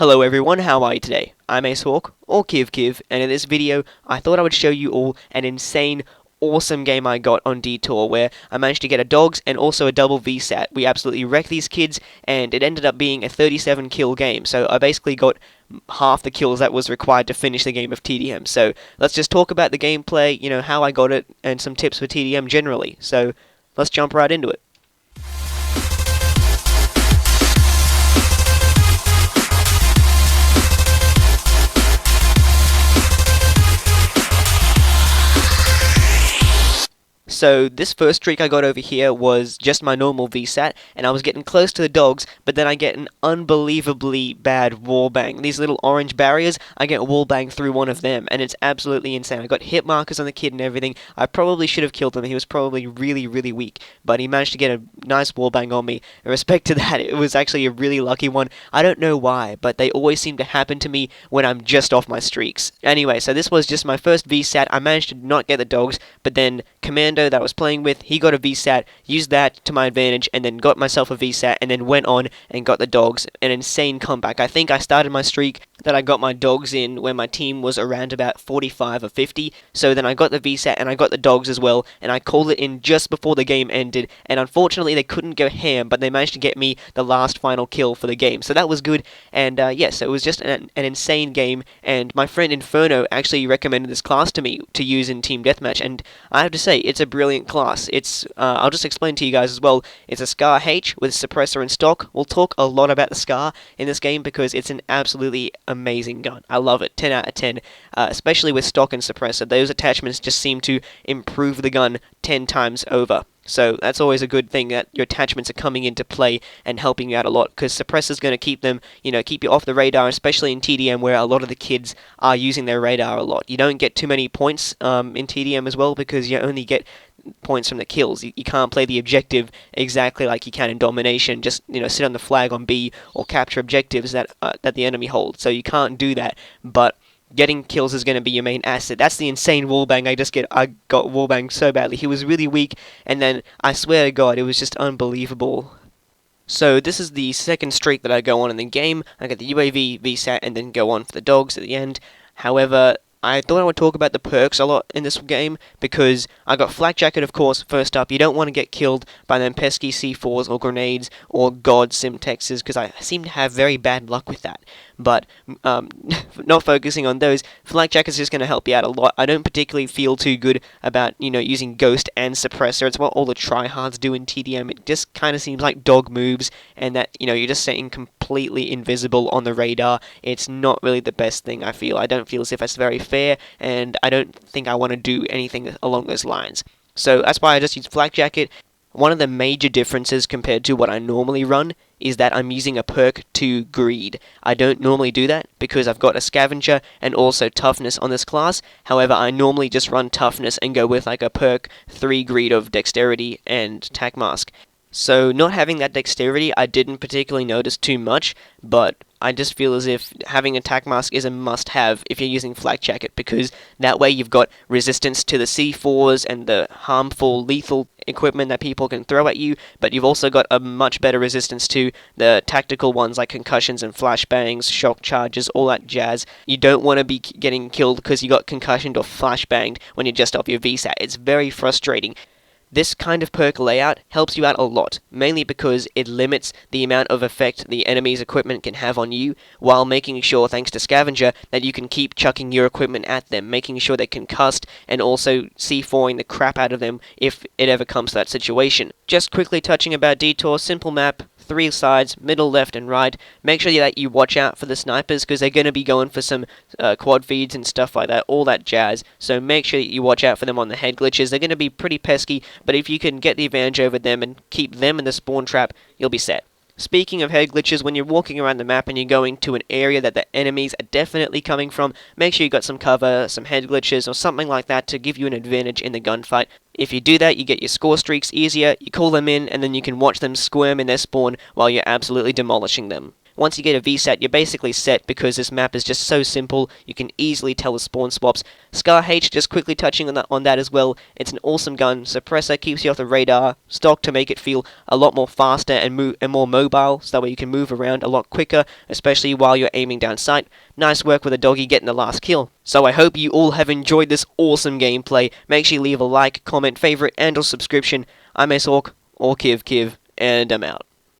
Hello everyone, how are you today? I'm Hawk, or Kiv, and in this video, I thought I would show you all an insane, awesome game I got on Detour, where I managed to get a dogs and also a double vsat. We absolutely wrecked these kids, and it ended up being a 37 kill game, so I basically got half the kills that was required to finish the game of TDM. So let's just talk about the gameplay, how I got it, and some tips for TDM generally. So let's jump right into it. So this first streak I got over here was just my normal vsat, and I was getting close to the dogs, but then I get an unbelievably bad wallbang. These little orange barriers, I get wallbang through one of them, and it's absolutely insane. I got hit markers on the kid and everything. I probably should have killed him. He was probably really, really weak, but he managed to get a nice wallbang on me. In respect to that, it was actually a really lucky one. I don't know why, but they always seem to happen to me when I'm just off my streaks. Anyway, so this was just my first vsat. I managed to not get the dogs, but then Commando that I was playing with, he got a vsat, used that to my advantage, and then got myself a vsat, and then went on and got the dogs. An insane comeback. I think I started my streak that I got my dogs in when my team was around about 45 or 50, so then I got the vsat and I got the dogs as well, and I called it in just before the game ended, and unfortunately they couldn't go ham, but they managed to get me the last final kill for the game, so that was good. And yes, it was just an insane game, and my friend Inferno actually recommended this class to me to use in Team Deathmatch, and I have to say, it's a brilliant class. It's, I'll just explain to you guys as well, it's a Scar H with suppressor and stock. We'll talk a lot about the Scar in this game because it's an absolutely amazing gun. I love it, 10 out of 10, especially with stock and suppressor. Those attachments just seem to improve the gun 10 times over. So that's always a good thing, that your attachments are coming into play and helping you out a lot, because suppressor's going to keep them, keep you off the radar, especially in TDM where a lot of the kids are using their radar a lot. You don't get too many points in TDM as well, because you only get points from the kills. You can't play the objective exactly like you can in domination, just sit on the flag on B or capture objectives that the enemy holds. So you can't do that, but getting kills is going to be your main asset. That's the insane wallbang I got wallbanged so badly. He was really weak, and then I swear to God, it was just unbelievable. So this is the second streak that I go on in the game. I get the UAV, VSAT, and then go on for the dogs at the end. However, I thought I would talk about the perks a lot in this game, because I got Flak Jacket, of course, first up. You don't want to get killed by them pesky C4s or grenades or God Simtexes, because I seem to have very bad luck with that. But not focusing on those, Flak Jacket's just going to help you out a lot. I don't particularly feel too good about, using Ghost and Suppressor. It's what all the tryhards do in TDM. It just kind of seems like dog moves, and that, you're just staying completely invisible on the radar. It's not really the best thing, I feel. I don't feel as if it's very fair, and I don't think I want to do anything along those lines. So that's why I just use Flak Jacket. One of the major differences compared to what I normally run is that I'm using a perk to greed. I don't normally do that because I've got a scavenger and also toughness on this class. However, I normally just run toughness and go with like a perk 3 greed of dexterity and tac mask. So not having that dexterity, I didn't particularly notice too much, but I just feel as if having a tac mask is a must-have if you're using Flak Jacket, because that way you've got resistance to the C4s and the harmful, lethal equipment that people can throw at you, but you've also got a much better resistance to the tactical ones like concussions and flashbangs, shock charges, all that jazz. You don't want to be getting killed because you got concussioned or flashbanged when you're just off your VSAT. It's very frustrating. This kind of perk layout helps you out a lot, mainly because it limits the amount of effect the enemy's equipment can have on you, while making sure, thanks to Scavenger, that you can keep chucking your equipment at them, making sure they're concussed, and also C4ing the crap out of them if it ever comes to that situation. Just quickly touching about Detour, simple map, 3 sides, middle, left, and right. Make sure that you watch out for the snipers, because they're going to be going for some quad feeds and stuff like that, all that jazz. So make sure that you watch out for them on the head glitches. They're going to be pretty pesky, but if you can get the advantage over them and keep them in the spawn trap, you'll be set. Speaking of head glitches, when you're walking around the map and you're going to an area that the enemies are definitely coming from, make sure you got some cover, some head glitches, or something like that to give you an advantage in the gunfight. If you do that, you get your score streaks easier, you call them in, and then you can watch them squirm in their spawn while you're absolutely demolishing them. once you get a vsat, you're basically set because this map is just so simple. You can easily tell the spawn swaps. Scar H, just quickly touching on that as well. It's an awesome gun. Suppressor keeps you off the radar. Stock to make it feel a lot more faster and more mobile, so that way you can move around a lot quicker, especially while you're aiming down sight. Nice work with a doggy getting the last kill. So I hope you all have enjoyed this awesome gameplay. Make sure you leave a like, comment, favorite, and or subscription. I'm Hawk, or Kiv, and I'm out.